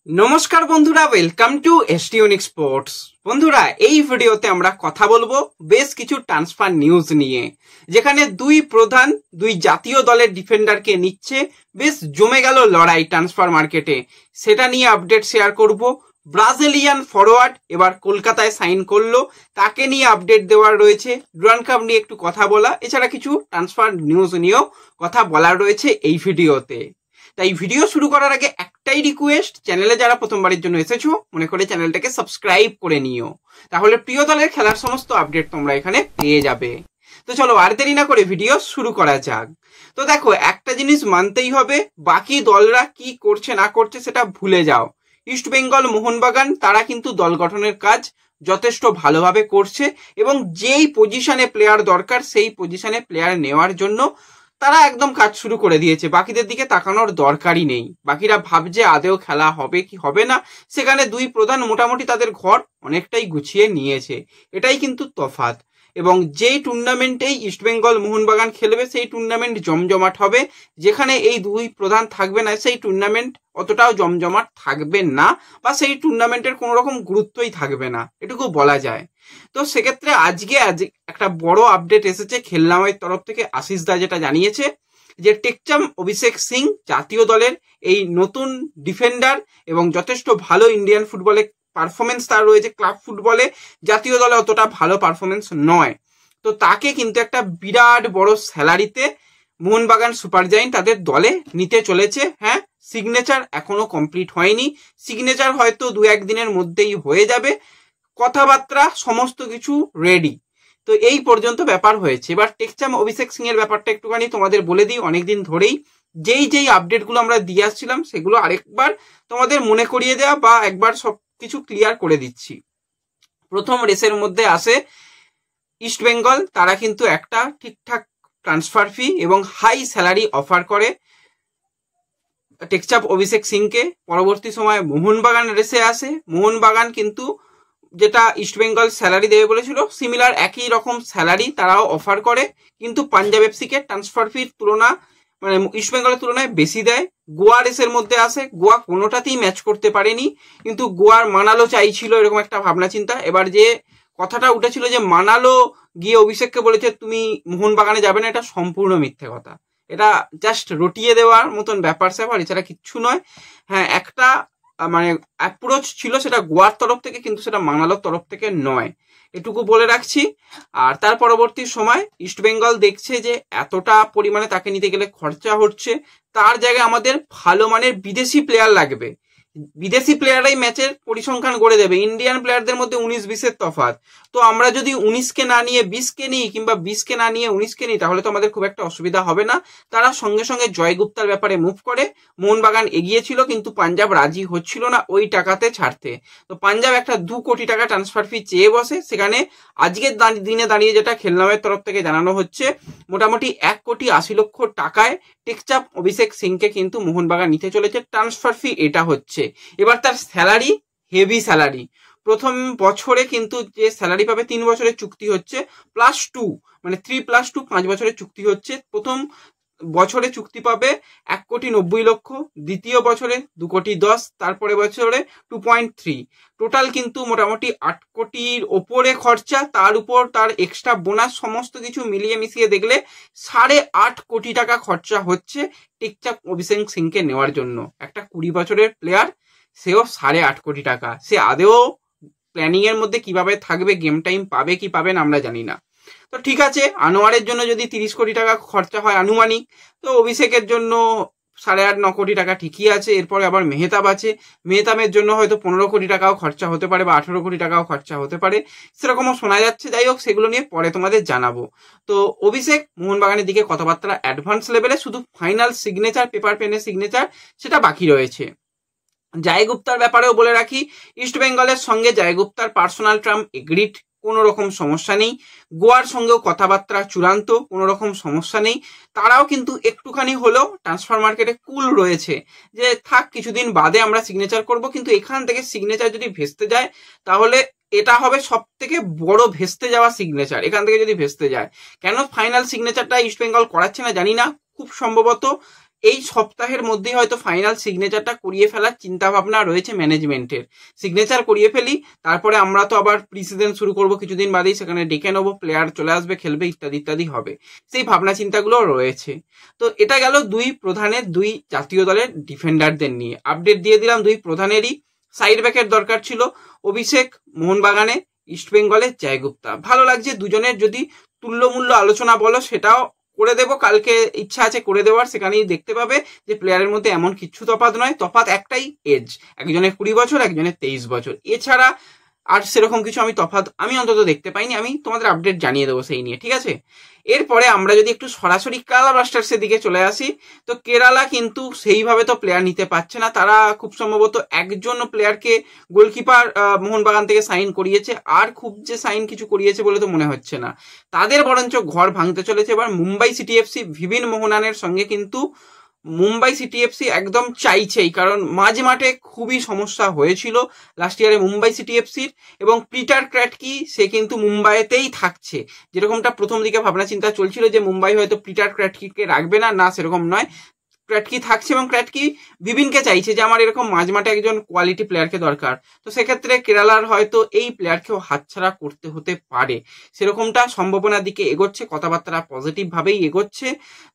নমস্কার বন্ধুরা, welcome to ST unique sports. বন্ধুরা, এই ভিডিওতে আমরা কথা বলবো বেশ কিছু ট্রান্সফার নিউজ নিয়ে, যেখানে দুই জাতীয় দলের ডিফেন্ডারকে নিচ্ছে। বেশ জমে গেল লড়াই ট্রান্সফার মার্কেটে, সেটা নিয়ে আপডেট শেয়ার করব। ব্রাজিলিয়ান ফরওয়ার্ড এবার কলকাতায় সাইন করলো, তাকে নিয়ে আপডেট দেওয়ার রয়েছে। ডুরান্ড কাপ নিয়ে একটু কথা বলা, এছাড়া কিছু ট্রান্সফার নিউজ নিয়েও কথা বলার রয়েছে এই ভিডিওতে। তাই ভিডিও শুরু করার আগে একটাই রিকোয়েস্ট, চ্যানেলে যারা প্রথমবারের জন্য এসেছো মনে করে চ্যানেলটাকে সাবস্ক্রাইব করে নিও, তাহলে প্রিয় দলের খেলার সমস্ত আপডেট তোমরা এখানে পেয়ে যাবে। তো চলো আর দেরি না করে ভিডিও শুরু করা যাক। তো দেখো, একটা জিনিস মানতেই হবে, বাকি দলরা কি করছে না করছে সেটা ভুলে যাও। ইস্ট বেঙ্গল, মোহনবাগান তারা কিন্তু দল গঠনের কাজ যথেষ্ট ভালোভাবে করছে, এবং যেই পজিশনে প্লেয়ার দরকার সেই পজিশনে প্লেয়ার নেওয়ার জন্য তারা একদম কাজ শুরু করে দিয়েছে। বাকিদের দিকে তাকানোর দরকারই নেই। বাকিরা ভাবছে আদেও খেলা হবে কি হবে না, সেখানে দুই প্রধান মোটামুটি তাদের ঘর অনেকটাই গুছিয়ে নিয়েছে, এটাই কিন্তু তফাৎ। এবং যেই টুর্নামেন্টেই ইস্টবেঙ্গল মোহনবাগান খেলবে সেই টুর্নামেন্ট জমজমাট হবে, যেখানে এই দুই প্রধান থাকবে না সেই টুর্নামেন্ট অতটাও জমজমাট থাকবে না, বা সেই টুর্নামেন্টের কোনো রকম গুরুত্বই থাকবে না, এটুকু বলা যায়। তো সেক্ষেত্রে আজকে একটা বড় আপডেট এসেছে খেলনামের তরফ থেকে। আশিস দা যেটা জানিয়েছে যে টেকচাম অভিষেক সিং জাতীয় দলের এই নতুন ডিফেন্ডার, এবং যথেষ্ট ভালো ইন্ডিয়ান ফুটবলে পারফরমেন্স তার রয়েছে। ক্লাব ফুটবলে জাতীয় দলে অতটা ভালো পারফরমেন্স নয়, তো তাকে কিন্তু একটা বিরাট বড় স্যালারিতে মোহনবাগান সুপার জায়েন্ট তাদের দলে নিতে চলেছে। হ্যাঁ, সিগনেচার এখনো কমপ্লিট হয়নি, সিগনেচার হয়তো 2-1 দিনের মধ্যেই হয়ে যাবে, কথাবার্তা সমস্ত কিছু রেডি। তো এই পর্যন্ত ব্যাপার হয়েছে। এবার টেকচাম অভিষেক সিং এর ব্যাপারটা একটুখানি তোমাদের বলে দিই। অনেকদিন ধরেই যেই আপডেটগুলো আমরা দিয়ে আসছিলাম সেগুলো আরেকবার তোমাদের মনে করিয়ে দেওয়া, বা একবার সবকিছু ক্লিয়ার করে দিচ্ছি। প্রথম রেসের মধ্যে আসে ইস্ট বেঙ্গল, তারা কিন্তু একটা ঠিকঠাক ট্রান্সফার ফি এবং হাই স্যালারি অফার করে টেকচাপ অভিষেক সিংকে। পরবর্তী সময় মোহনবাগান রেসে আসে। মোহনবাগান কিন্তু যেটা ইস্টবেঙ্গল স্যালারি দেবে বলেছিল সিমিলার একই রকম স্যালারি তারাও অফার করে, কিন্তু পাঞ্জাব এফসিকে ট্রান্সফার ফির তুলনা মানে ইস্টবেঙ্গলের তুলনায় বেশি দেয়। গোয়া রেসের মধ্যে আসে, গোয়া কোনোটাতেই ম্যাচ করতে পারেনি, কিন্তু গোয়ার মানালো চাইছিল, এরকম একটা ভাবনা চিন্তা। এবার যে কথাটা উঠেছিল যে মানালো গিয়ে অভিষেককে বলেছে তুমি মোহনবাগানে যাবে না, এটা সম্পূর্ণ মিথ্যে কথা। এটা জাস্ট রটিয়ে দেওয়ার মতন ব্যাপার স্যাপার, এছাড়া কিচ্ছু নয়। হ্যাঁ, একটা মানে অ্যাপ্রোচ ছিল সেটা গোয়ার তরফ থেকে, কিন্তু সেটা মানালোর তরফ থেকে নয়, এটুকু বলে রাখছি। আর তার পরবর্তী সময় ইস্টবেঙ্গল দেখছে যে এতটা পরিমাণে তাকে নিতে গেলে খরচা হচ্ছে, তার জায়গায় আমাদের ভালো মানের বিদেশি প্লেয়ার লাগবে। বিদেশি প্লেয়াররাই ম্যাচের পরিসংখ্যান করে দেবে, ইন্ডিয়ান প্লেয়ারদের মধ্যে 19-20-এর তফাৎ। তো আমরা যদি 19কে না নিয়ে 20কে নিই, কিংবা 20কে না নিয়ে 19কে নিই, তাহলে তো আমাদের খুব একটা অসুবিধা হবে না। তারা সঙ্গে সঙ্গে জয় গুপ্তার ব্যাপারে মুভ করে। মোহনবাগান এগিয়েছিল, কিন্তু পাঞ্জাব রাজি হচ্ছিল না ওই টাকাতে ছাড়তে। তো পাঞ্জাব একটা 2 কোটি টাকা ট্রান্সফার ফি চেয়ে বসে। সেখানে আজকের দিনে দাঁড়িয়ে যেটা খেলনামের তরফ থেকে জানানো হচ্ছে, মোটামুটি 1,80,00,000 টাকায় টেকচাপ অভিষেক সিংকে কিন্তু মোহনবাগান নিতে চলেছে। ট্রান্সফার ফি এটা হচ্ছে। এবার তার স্যালারি হেভি স্যালারি। প্রথম বছরে কিন্তু যে স্যালারি পাবে 3 বছরের চুক্তি হচ্ছে, +2 মানে 3+2 5 বছরের চুক্তি হচ্ছে। প্রথম বছরে চুক্তি পাবে 1,90,00,000, দ্বিতীয় বছরে 2,10,00,000, তারপরে বছরে 2.3, টোটাল কিন্তু মোটামুটি 8 কোটির ওপরে খরচা। তার উপর তার এক্সট্রা বোনাস সমস্ত কিছু মিলিয়ে মিশিয়ে দেখলে 8.5 কোটি টাকা খরচা হচ্ছে টেকচাপ অভিষেক সিংকে নেওয়ার জন্য। একটা 20 বছরের প্লেয়ার, সেও 8.5 কোটি টাকা। সে আদেও প্ল্যানিং এর মধ্যে কিভাবে থাকবে, গেম টাইম পাবে কি পাবে না আমরা জানি না। তো ঠিক আছে, আনোয়ারের জন্য যদি 30 কোটি টাকা খরচা হয় আনুমানিক, তো অভিষেকের জন্য 8.5-9 কোটি টাকা ঠিকই আছে। এরপরে আবার মেহতাব আছে, মেহতাবের জন্য হয়তো 15 কোটি টাকাও খরচা হতে পারে, বা 18 কোটি টাকাও খরচা হতে পারে, সেরকমও শোনা যাচ্ছে। যাই হোক, সেগুলো নিয়ে পরে তোমাদের জানাবো। তো অভিষেক মোহনবাগানের দিকে কথাবার্তা অ্যাডভান্স লেভেলে, শুধু ফাইনাল সিগনেচার, পেপার পেনের সিগনেচার সেটা বাকি রয়েছে। জয় গুপ্তার ব্যাপারেও বলে রাখি, ইস্ট বেঙ্গলের সঙ্গে জয় গুপ্তার পার্সোনাল টার্ম এগ্রিড, কোনো রকম সমস্যা নেই। গোয়ার সঙ্গেও কথাবার্তা চূড়ান্ত, কোনো রকম সমস্যা নেই। তারাও কিন্তু একটুখানি হলেও ট্রান্সফার মার্কেটে কুল রয়েছে, যে থাক কিছুদিন বাদে আমরা সিগনেচার করব, কিন্তু এখান থেকে সিগনেচার যদি ভেস্তে যায় তাহলে এটা হবে সব থেকে বড় ভেস্তে যাওয়া সিগনেচার, এখান থেকে যদি ভেস্তে যায়। কেন ফাইনাল সিগনেচারটা ইস্ট বেঙ্গল করাচ্ছে না জানি না, খুব সম্ভবত এই সপ্তাহের মধ্যে হয়তো ফাইনাল সিগনেচারটা করিয়ে ফেলার চিন্তা ভাবনা রয়েছে ম্যানেজমেন্টের। সিগনেচার করিয়ে ফেলি, তারপরে আমরা তো আবার প্রি সিজন শুরু করবো কিছুদিন বাদেই, সেখানে ডেকে নেবো, প্লেয়ার চলে আসবে, খেলবে, ইত্যাদি ইত্যাদি হবে, সেই ভাবনা চিন্তাগুলো রয়েছে। তো এটা গেল দুই প্রধানের, দুই জাতীয় দলের ডিফেন্ডারদের নিয়ে আপডেট দিয়ে দিলাম। দুই প্রধানেরই সাইড ব্যাকের দরকার ছিল, অভিষেক মোহনবাগানে, ইস্টবেঙ্গলের জয় গুপ্তা। ভালো লাগছে দুজনের, যদি তুল্যমূল্য আলোচনা বলো সেটাও করে দেবো, কালকে ইচ্ছা আছে করে দেওয়ার। সেখানেই দেখতে পাবে যে প্লেয়ারের মধ্যে এমন কিছু তফাৎ নয়, তফাৎ একটাই, এজ। একজনের 20 বছর, একজনের 23 বছর, এছাড়া আর সেরকম কিছু আমি তফাৎ আমি অন্তত দেখতে পাইনি। আমি তোমাদের আপডেট জানিয়ে দেবো সেই নিয়ে, ঠিক আছে। এরপরে আমরা যদি একটু সরাসরি কেরালা ব্লাস্টার্সের দিকে চলে আসি, তো কেরালা কিন্তু সেইভাবে তো প্লেয়ার নিতে পারছে না। তারা খুব সম্ভবত একজন প্লেয়ারকে গোলকিপার মোহনবাগান থেকে সাইন করিয়েছে, আর খুব যে সাইন কিছু করিয়েছে বলে তো মনে হচ্ছে না। তাদের বরঞ্চ ঘর ভাঙতে চলেছে এবার মুম্বাই সিটি এফসি। ভিভিন মোহনানের সঙ্গে কিন্তু মুম্বাই সিটি এফসি একদম চাইছেই, কারণ মাঝ মাঠে খুবই সমস্যা হয়েছিল লাস্ট ইয়ারে মুম্বাই সিটি এফসির। এবং পিটার ক্র্যাটকি সে কিন্তু মুম্বাইতেই থাকছে, যেরকমটা প্রথম দিকে ভাবনা চিন্তা চলছিল যে মুম্বাই হয়তো পিটার ক্র্যাটকিকে রাখবে না, না সেরকম নয়, ক্র্যাটকি থাকছে এবং ক্র্যাটকি ভিভিনকে চাইছে যে আমার এরকম মাঝ মাঠে একজন কোয়ালিটি প্লেয়ারকে দরকার। তো সেক্ষেত্রে কেরালার হয়তো এই প্লেয়ারকেও হাতছাড়া করতে হতে পারে, সেরকমটা সম্ভাবনার দিকে এগোচ্ছে, কথাবার্তা পজিটিভ ভাবেই এগোচ্ছে।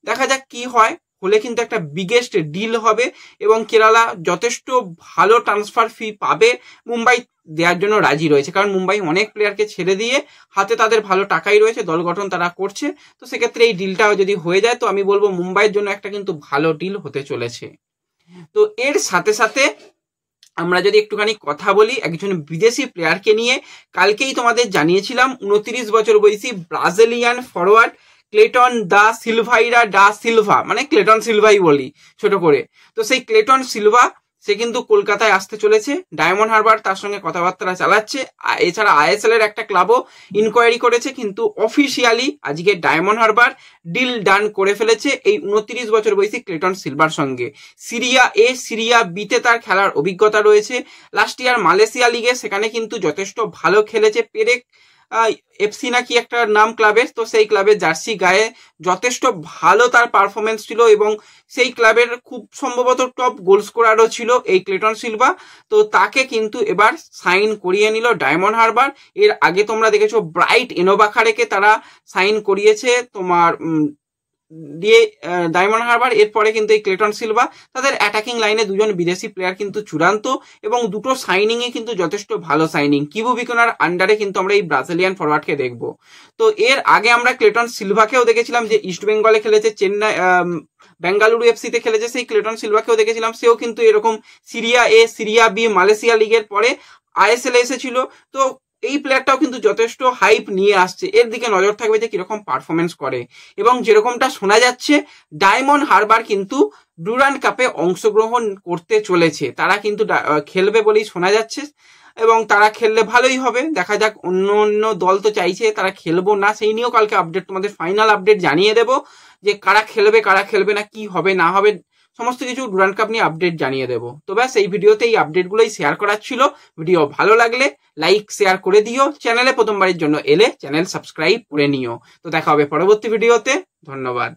দেখা যাক কি হয়, হলে কিন্তু একটা বিগেস্ট ডিল হবে এবং কেরালা যথেষ্ট ভালো ট্রান্সফার ফি পাবে। মুম্বাই দেওয়ার জন্য রাজি রয়েছে, কারণ মুম্বাই অনেক প্লেয়ারকে ছেড়ে দিয়ে হাতে তাদের ভালো টাকাই রয়েছে, দল গঠন তারা করছে। তো সেক্ষেত্রে এই ডিলটাও যদি হয়ে যায় তো আমি বলবো মুম্বাইয়ের জন্য একটা কিন্তু ভালো ডিল হতে চলেছে। তো এর সাথে সাথে আমরা যদি একটুখানি কথা বলি একজন বিদেশি প্লেয়ারকে নিয়ে, কালকেই তোমাদের জানিয়েছিলাম 29 বছর বয়সী Brazilian forward Clayton da Silva, মানে ক্লেটন সিলভাই বলি ছোট করে। তো সেই ক্লেটন সিলভা সে কিন্তু কলকাতায় আসতে চলেছে। ডায়মন্ড হারবার তার সঙ্গে কথাবার্তা চালাচ্ছে, এছাড়া আইএসএল এর একটা ক্লাবও ইনকোয়ারি করেছে, কিন্তু অফিসিয়ালি আজকে ডায়মন্ড হারবার ডিল ডান করে ফেলেছে এই 29 বছর বয়সী ক্লেটন সিলভার সঙ্গে। সিরিয়া এ, সিরিয়া বিতে তার খেলার অভিজ্ঞতা রয়েছে। লাস্ট ইয়ার মালয়েশিয়া লিগে সেখানে কিন্তু যথেষ্ট ভালো খেলেছে। পেরেক এফসি নাকি একটা নাম ক্লাবের, তো সেই ক্লাবের জার্সি গায়ে যথেষ্ট ভালো তার পারফরমেন্স ছিল এবং সেই ক্লাবের খুব সম্ভবত টপ গোল স্কোরারও ছিল এই ক্লেটন সিলভা। তো তাকে কিন্তু এবার সাইন করিয়ে নিল ডায়মন্ড হারবার। এর আগে তোমরা দেখেছো ব্রাইট এনোবাখারেকে তারা সাইন করিয়েছে তোমার দিয়ে ডায়মন্ড হারবার। এরপরে কিন্তু এই ক্লেটন সিলভা, তাদের অ্যাটাকিং লাইনে দুজন বিদেশি প্লেয়ার কিন্তু চূড়ান্ত এবং দুটো সাইনিংয়ে কিন্তু যথেষ্ট ভালো সাইনিং। কিবু বিকনার আন্ডারে কিন্তু আমরা এই ব্রাজিলিয়ান ফরওয়ার্ডকে দেখবো। তো এর আগে আমরা ক্লেটন সিলভাকেও দেখেছিলাম যে ইস্ট বেঙ্গলে খেলেছে, চেন্নাই বেঙ্গালুরু এফসিতে খেলেছে, সেই ক্লেটন সিলভাকেও দেখেছিলাম, সেও কিন্তু এরকম Serie A, Syria B, Malaysia লিগের পরে আইএসএল এসেছিল। তো এই প্লেয়ারটাও কিন্তু যথেষ্ট হাইপ নিয়ে আসছে, এর দিকে নজর থাকবে যে কিরকম পারফরমেন্স করে। এবং যেরকমটা শোনা যাচ্ছে ডায়মন্ড হারবার কিন্তু ডুরান্ড কাপে অংশগ্রহণ করতে চলেছে, তারা কিন্তু খেলবে বলেই শোনা যাচ্ছে এবং তারা খেললে ভালোই হবে। দেখা যাক, অন্য অন্য দল তো চাইছে তারা খেলবো না, সেই নিয়েও কালকে আপডেট তোমাদের ফাইনাল আপডেট জানিয়ে দেবো যে কারা খেলবে কারা খেলবে না, কি হবে না হবে, সমস্ত কিছু ডুরান্ড কাপ নিয়ে আপডেট জানিয়ে দেবো। তো ব্যাস এই ভিডিওতে এই আপডেটগুলোই শেয়ার করার ছিল। ভিডিও ভালো লাগলে লাইক শেয়ার করে দিও, চ্যানেলে প্রথমবারের জন্য এলে চ্যানেল সাবস্ক্রাইব করে নিও। তো দেখা হবে পরবর্তী ভিডিওতে, ধন্যবাদ।